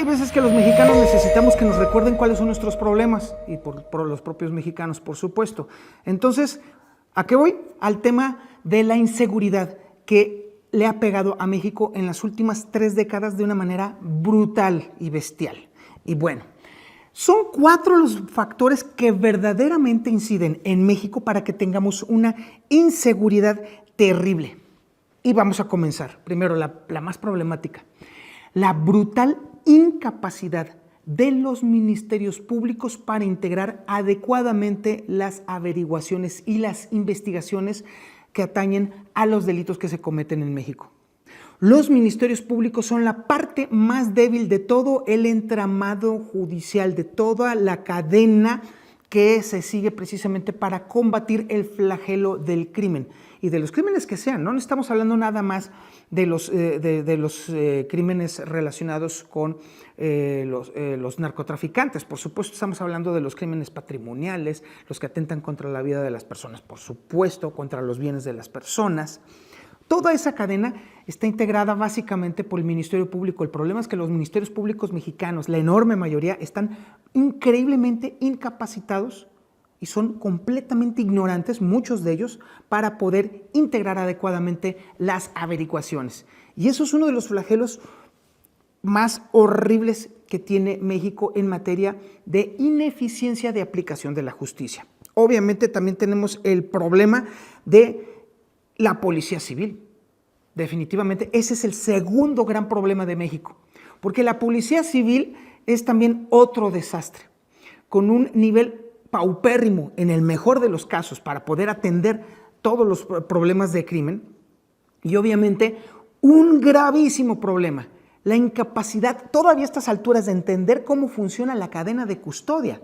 Hay veces que los mexicanos necesitamos que nos recuerden cuáles son nuestros problemas, y por los propios mexicanos, por supuesto. Entonces, ¿a qué voy? Al tema de la inseguridad que le ha pegado a México en las últimas 3 décadas de una manera brutal y bestial. Y bueno, son 4 los factores que verdaderamente inciden en México para que tengamos una inseguridad terrible. Y vamos a comenzar. Primero, la más problemática. La brutal incapacidad de los ministerios públicos para integrar adecuadamente las averiguaciones y las investigaciones que atañen a los delitos que se cometen en México. Los ministerios públicos son la parte más débil de todo el entramado judicial, de toda la cadena que se sigue precisamente para combatir el flagelo del crimen y de los crímenes que sean. No estamos hablando nada más de los crímenes relacionados con los narcotraficantes. Por supuesto, estamos hablando de los crímenes patrimoniales, los que atentan contra la vida de las personas, por supuesto, contra los bienes de las personas. Toda esa cadena está integrada básicamente por el Ministerio Público. El problema es que los ministerios públicos mexicanos, la enorme mayoría, están increíblemente incapacitados y son completamente ignorantes, muchos de ellos, para poder integrar adecuadamente las averiguaciones. Y eso es uno de los flagelos más horribles que tiene México en materia de ineficiencia de aplicación de la justicia. Obviamente también tenemos el problema de la policía civil. Definitivamente, ese es el segundo gran problema de México, porque la policía civil es también otro desastre, con un nivel paupérrimo en el mejor de los casos para poder atender todos los problemas de crimen y obviamente un gravísimo problema, la incapacidad todavía a estas alturas de entender cómo funciona la cadena de custodia,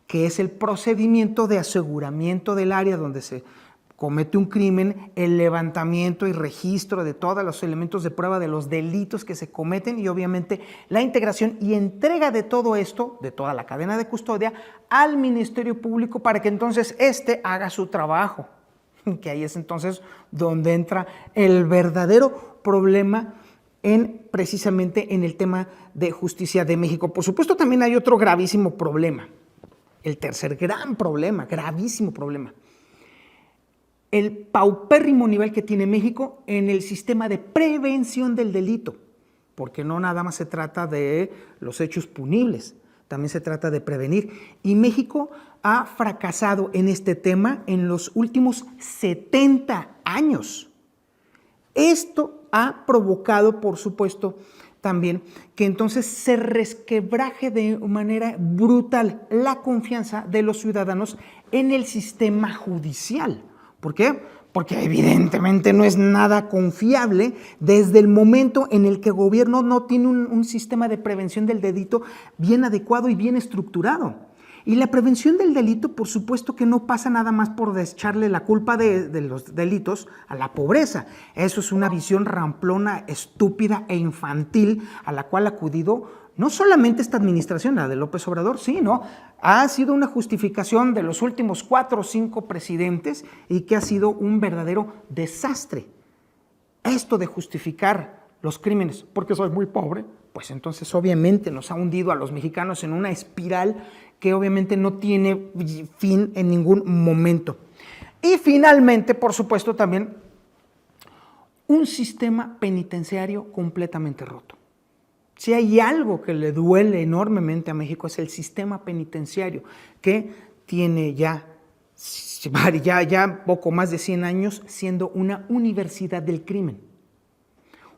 que es el procedimiento de aseguramiento del área donde se comete un crimen, el levantamiento y registro de todos los elementos de prueba de los delitos que se cometen y obviamente la integración y entrega de todo esto, de toda la cadena de custodia, al Ministerio Público para que entonces éste haga su trabajo. Que ahí es entonces donde entra el verdadero problema precisamente en el tema de justicia de México. Por supuesto, también hay otro gravísimo problema, el tercer gran problema, gravísimo problema. El paupérrimo nivel que tiene México en el sistema de prevención del delito, porque no nada más se trata de los hechos punibles, también se trata de prevenir. Y México ha fracasado en este tema en los últimos 70 años. Esto ha provocado, por supuesto, también que entonces se resquebraje de manera brutal la confianza de los ciudadanos en el sistema judicial. ¿Por qué? Porque evidentemente no es nada confiable desde el momento en el que el gobierno no tiene un sistema de prevención del delito bien adecuado y bien estructurado. Y la prevención del delito, por supuesto que no pasa nada más por desecharle la culpa de los delitos a la pobreza. Eso es una visión ramplona, estúpida e infantil a la cual ha acudido no solamente esta administración, la de López Obrador, sí, ¿no? Ha sido una justificación de los últimos 4 o 5 presidentes y que ha sido un verdadero desastre. Esto de justificar los crímenes porque soy muy pobre, pues entonces obviamente nos ha hundido a los mexicanos en una espiral que obviamente no tiene fin en ningún momento. Y finalmente, por supuesto, también un sistema penitenciario completamente roto. Si hay algo que le duele enormemente a México es el sistema penitenciario, que tiene ya poco más de 100 años siendo una universidad del crimen.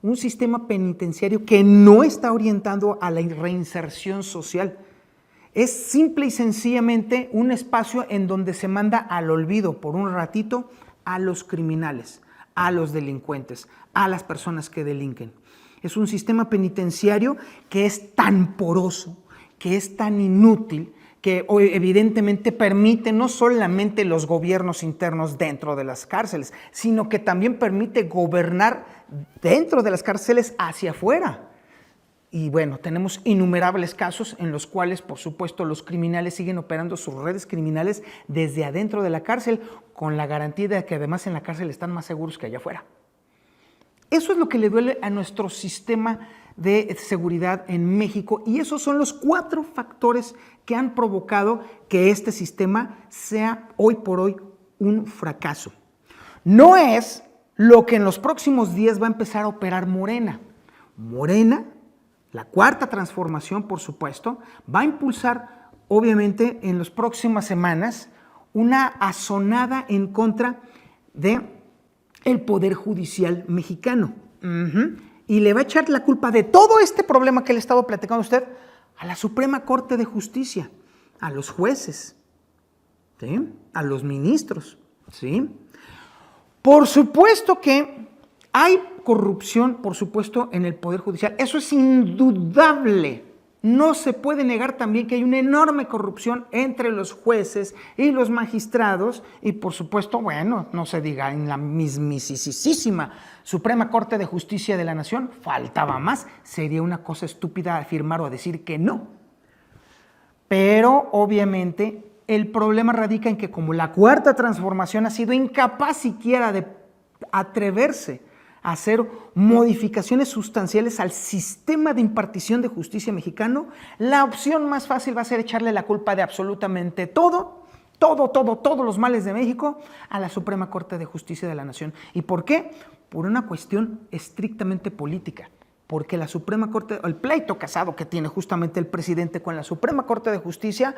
Un sistema penitenciario que no está orientado a la reinserción social. Es simple y sencillamente un espacio en donde se manda al olvido por un ratito a los criminales, a los delincuentes, a las personas que delinquen. Es un sistema penitenciario que es tan poroso, que es tan inútil, que evidentemente permite no solamente los gobiernos internos dentro de las cárceles, sino que también permite gobernar dentro de las cárceles hacia afuera. Y bueno, tenemos innumerables casos en los cuales, por supuesto, los criminales siguen operando sus redes criminales desde adentro de la cárcel, con la garantía de que además en la cárcel están más seguros que allá afuera. Eso es lo que le duele a nuestro sistema de seguridad en México, y esos son los 4 factores que han provocado que este sistema sea hoy por hoy un fracaso. No es lo que en los próximos días va a empezar a operar Morena. Morena, la cuarta transformación, por supuesto, va a impulsar, obviamente, en las próximas semanas, una azonada en contra de el Poder Judicial mexicano. Y le va a echar la culpa de todo este problema que le he estado platicando a usted a la Suprema Corte de Justicia, a los jueces, ¿sí?, a los ministros, ¿sí? Por supuesto que hay corrupción, por supuesto, en el Poder Judicial. Eso es indudable. No se puede negar también que hay una enorme corrupción entre los jueces y los magistrados y, por supuesto, bueno, no se diga, en la mismísima Suprema Corte de Justicia de la Nación, faltaba más. Sería una cosa estúpida afirmar o decir que no. Pero, obviamente, el problema radica en que como la cuarta transformación ha sido incapaz siquiera de atreverse a hacer modificaciones sustanciales al sistema de impartición de justicia mexicano, la opción más fácil va a ser echarle la culpa de absolutamente todos los males de México a la Suprema Corte de Justicia de la Nación. ¿Y por qué? Por una cuestión estrictamente política. Porque la Suprema Corte, el pleito casado que tiene justamente el presidente con la Suprema Corte de Justicia,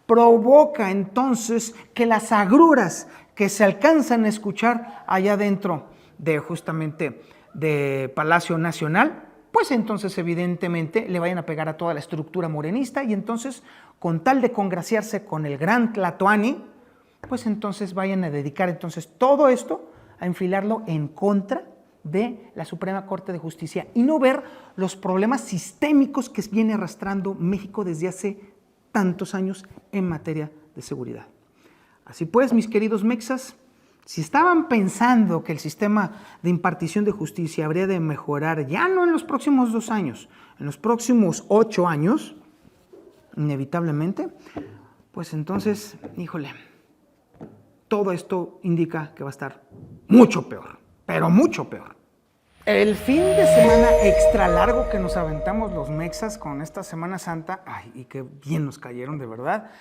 provoca entonces que las agruras que se alcanzan a escuchar allá dentro de justamente de Palacio Nacional, pues entonces evidentemente le vayan a pegar a toda la estructura morenista y entonces con tal de congraciarse con el gran Tlatoani, pues entonces vayan a dedicar entonces todo esto a enfilarlo en contra de la Suprema Corte de Justicia y no ver los problemas sistémicos que viene arrastrando México desde hace tantos años en materia de seguridad. Así pues, mis queridos mexas, si estaban pensando que el sistema de impartición de justicia habría de mejorar ya no en los próximos 2 años, en los próximos 8 años, inevitablemente, pues entonces, híjole, todo esto indica que va a estar mucho peor, pero mucho peor. El fin de semana extra largo que nos aventamos los mexas con esta Semana Santa, ay, y qué bien nos cayeron de verdad,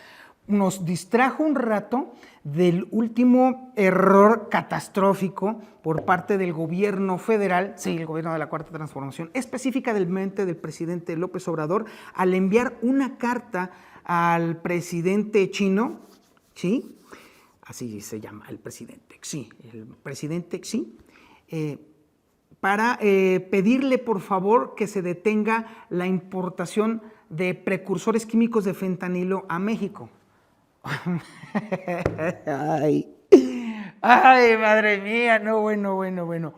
nos distrajo un rato del último error catastrófico por parte del gobierno federal, sí, el gobierno de la Cuarta Transformación, específicamente del presidente López Obrador, al enviar una carta al presidente chino, ¿sí? Así se llama, el presidente Xi, para pedirle por favor que se detenga la importación de precursores químicos de fentanilo a México. Ay, madre mía, no, bueno.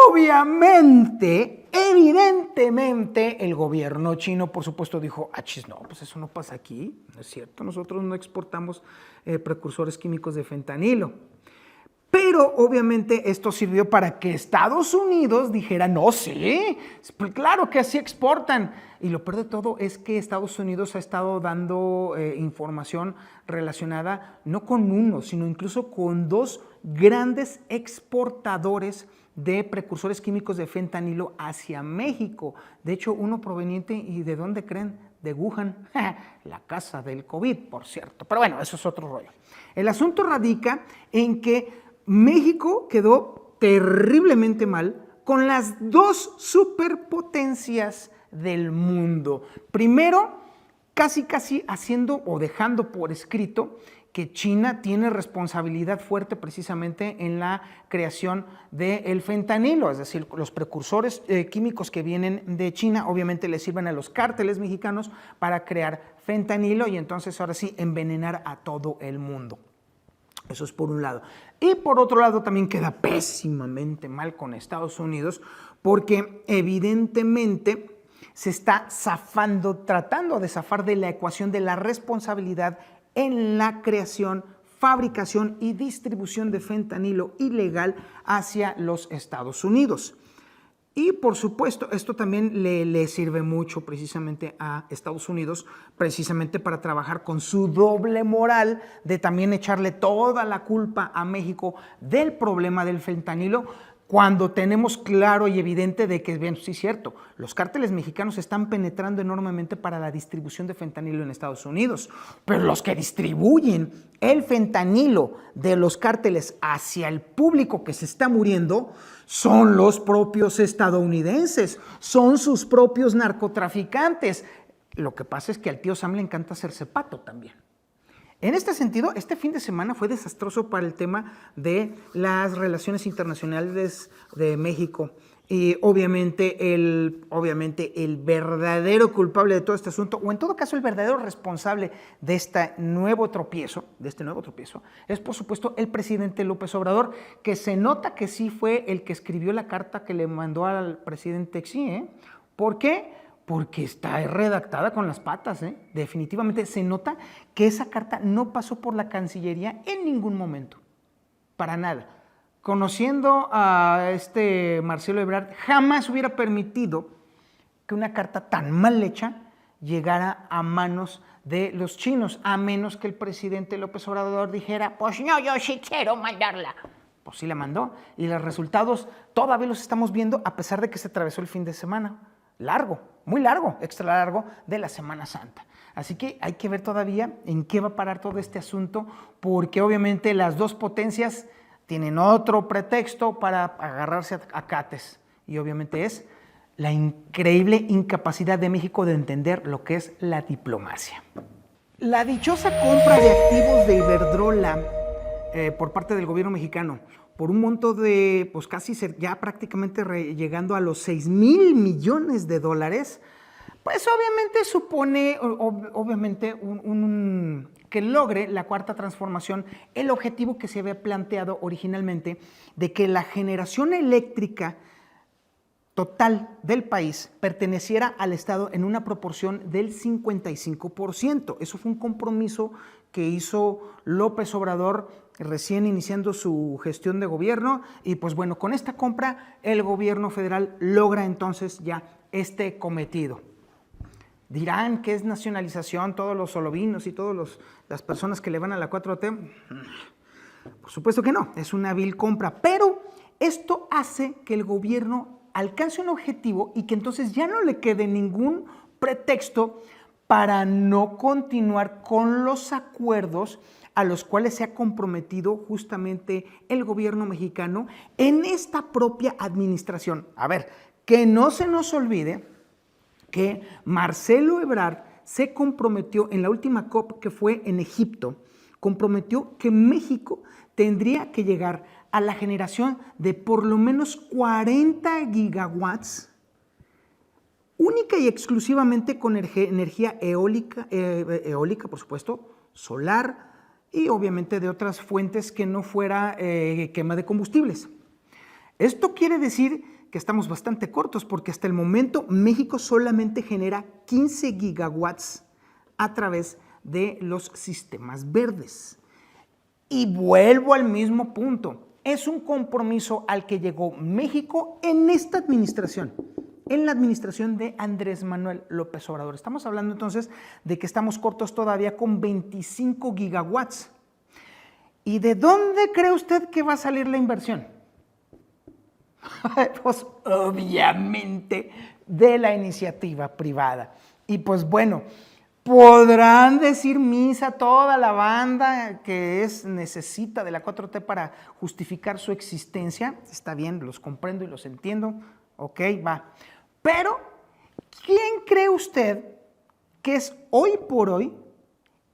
Obviamente, evidentemente, el gobierno chino, por supuesto, dijo, no, pues eso no pasa aquí, no es cierto, nosotros no exportamos precursores químicos de fentanilo. Pero obviamente esto sirvió para que Estados Unidos dijera, no, sí, pues claro que así exportan. Y lo peor de todo es que Estados Unidos ha estado dando información relacionada no con uno, sino incluso con 2 grandes exportadores de precursores químicos de fentanilo hacia México. De hecho, uno proveniente, ¿y de dónde creen? De Wuhan, la casa del COVID, por cierto. Pero bueno, eso es otro rollo. El asunto radica en que México quedó terriblemente mal con las 2 superpotencias del mundo. Primero, casi haciendo o dejando por escrito que China tiene responsabilidad fuerte precisamente en la creación del fentanilo, es decir, los precursores químicos que vienen de China obviamente le sirven a los cárteles mexicanos para crear fentanilo y entonces ahora sí envenenar a todo el mundo. Eso es por un lado. Y por otro lado también queda pésimamente mal con Estados Unidos porque evidentemente se está zafando, tratando de zafar de la ecuación de la responsabilidad en la creación, fabricación y distribución de fentanilo ilegal hacia los Estados Unidos. Y por supuesto, esto también le sirve mucho precisamente a Estados Unidos, precisamente para trabajar con su doble moral de también echarle toda la culpa a México del problema del fentanilo, cuando tenemos claro y evidente de que, bien, sí es cierto, los cárteles mexicanos están penetrando enormemente para la distribución de fentanilo en Estados Unidos, pero los que distribuyen el fentanilo de los cárteles hacia el público que se está muriendo son los propios estadounidenses, son sus propios narcotraficantes. Lo que pasa es que al tío Sam le encanta hacerse pato también. En este sentido, este fin de semana fue desastroso para el tema de las relaciones internacionales de México. Y obviamente el verdadero culpable de todo este asunto, o en todo caso el verdadero responsable de este nuevo tropiezo, es por supuesto el presidente López Obrador, que se nota que sí fue el que escribió la carta que le mandó al presidente Xi, ¿eh? ¿Por qué? Porque está redactada con las patas, ¿eh? Definitivamente se nota que esa carta no pasó por la Cancillería en ningún momento, para nada. Conociendo a Marcelo Ebrard, jamás hubiera permitido que una carta tan mal hecha llegara a manos de los chinos, a menos que el presidente López Obrador dijera, pues no, yo sí quiero mandarla. Pues sí la mandó, y los resultados todavía los estamos viendo a pesar de que se atravesó el fin de semana. Largo, muy largo, extra largo de la Semana Santa. Así que hay que ver todavía en qué va a parar todo este asunto, porque obviamente las dos potencias tienen otro pretexto para agarrarse a cates, y obviamente es la increíble incapacidad de México de entender lo que es la diplomacia. La dichosa compra de activos de Iberdrola por parte del gobierno mexicano, por un monto de, pues casi ya prácticamente llegando a los 6,000 millones de dólares, pues obviamente supone, que logre la cuarta transformación el objetivo que se había planteado originalmente de que la generación eléctrica total del país perteneciera al Estado en una proporción del 55%. Eso fue un compromiso que hizo López Obrador recién iniciando su gestión de gobierno, y pues bueno, con esta compra el gobierno federal logra entonces ya este cometido. Dirán que es nacionalización, todos los solovinos y todas las personas que le van a la 4T. Por supuesto que no, es una vil compra, pero esto hace que el gobierno alcance un objetivo y que entonces ya no le quede ningún pretexto para no continuar con los acuerdos a los cuales se ha comprometido justamente el gobierno mexicano en esta propia administración. A ver, que no se nos olvide que Marcelo Ebrard se comprometió en la última COP que fue en Egipto, comprometió que México tendría que llegar a la generación de por lo menos 40 gigawatts única y exclusivamente con energía eólica, por supuesto, solar y obviamente de otras fuentes que no fuera quema de combustibles. Esto quiere decir que estamos bastante cortos porque hasta el momento México solamente genera 15 gigawatts a través de los sistemas verdes. Y vuelvo al mismo punto, es un compromiso al que llegó México en esta administración, en la administración de Andrés Manuel López Obrador. Estamos hablando entonces de que estamos cortos todavía con 25 gigawatts. ¿Y de dónde cree usted que va a salir la inversión? Pues obviamente de la iniciativa privada. Y pues bueno, podrán decir misa toda la banda que necesita de la 4T para justificar su existencia. Está bien, los comprendo y los entiendo. Ok, va. Pero, ¿quién cree usted que es hoy por hoy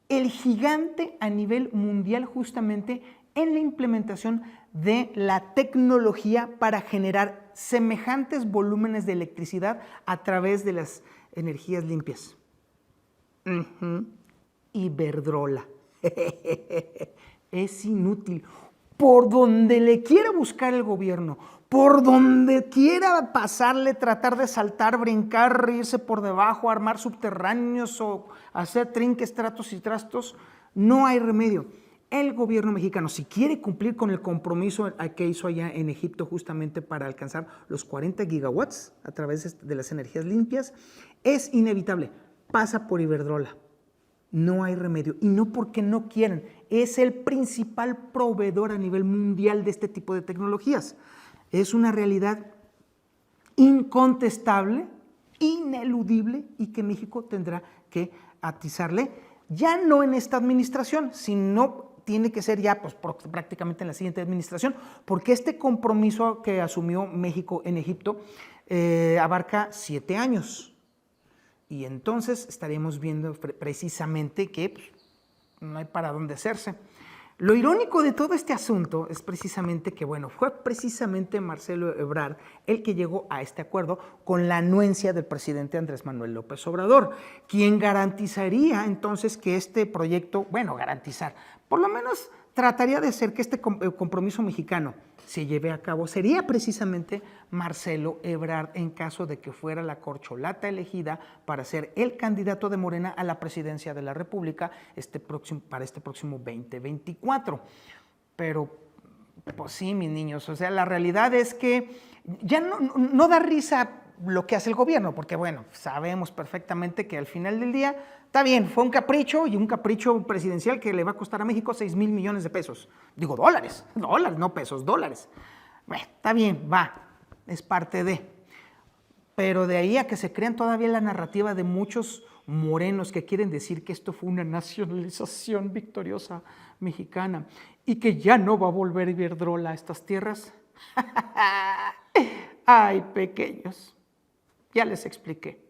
el gigante a nivel mundial justamente en la implementación de la tecnología para generar semejantes volúmenes de electricidad a través de las energías limpias? Iberdrola. Es inútil. Por donde le quiera buscar el gobierno, por donde quiera pasarle, tratar de saltar, brincar, irse por debajo, armar subterráneos o hacer trinques, tratos y trastos, no hay remedio. El gobierno mexicano, si quiere cumplir con el compromiso que hizo allá en Egipto justamente para alcanzar los 40 gigawatts a través de las energías limpias, es inevitable, pasa por Iberdrola. No hay remedio, y no porque no quieran, es el principal proveedor a nivel mundial de este tipo de tecnologías. es una realidad incontestable, ineludible y que México tendrá que atizarle, ya no en esta administración, sino tiene que ser ya pues, prácticamente en la siguiente administración, porque este compromiso que asumió México en Egipto abarca 7 años. Y entonces estaremos viendo precisamente que pues, no hay para dónde hacerse. Lo irónico de todo este asunto es precisamente que, bueno, fue precisamente Marcelo Ebrard el que llegó a este acuerdo con la anuencia del presidente Andrés Manuel López Obrador, quien garantizaría entonces que este proyecto, bueno, garantizar, por lo menos trataría de hacer que este compromiso mexicano se lleve a cabo, sería precisamente Marcelo Ebrard en caso de que fuera la corcholata elegida para ser el candidato de Morena a la presidencia de la República para este próximo 2024. Pero, pues sí, mis niños, o sea, la realidad es que ya no da risa lo que hace el gobierno, porque bueno, sabemos perfectamente que al final del día, está bien, fue un capricho y un capricho presidencial que le va a costar a México 6,000 millones de pesos. Digo, dólares, no pesos, dólares. Bueno, está bien, va, es parte de. Pero de ahí a que se crean todavía la narrativa de muchos morenos que quieren decir que esto fue una nacionalización victoriosa mexicana y que ya no va a volver Iberdrola a estas tierras. Ay, pequeños, ya les expliqué.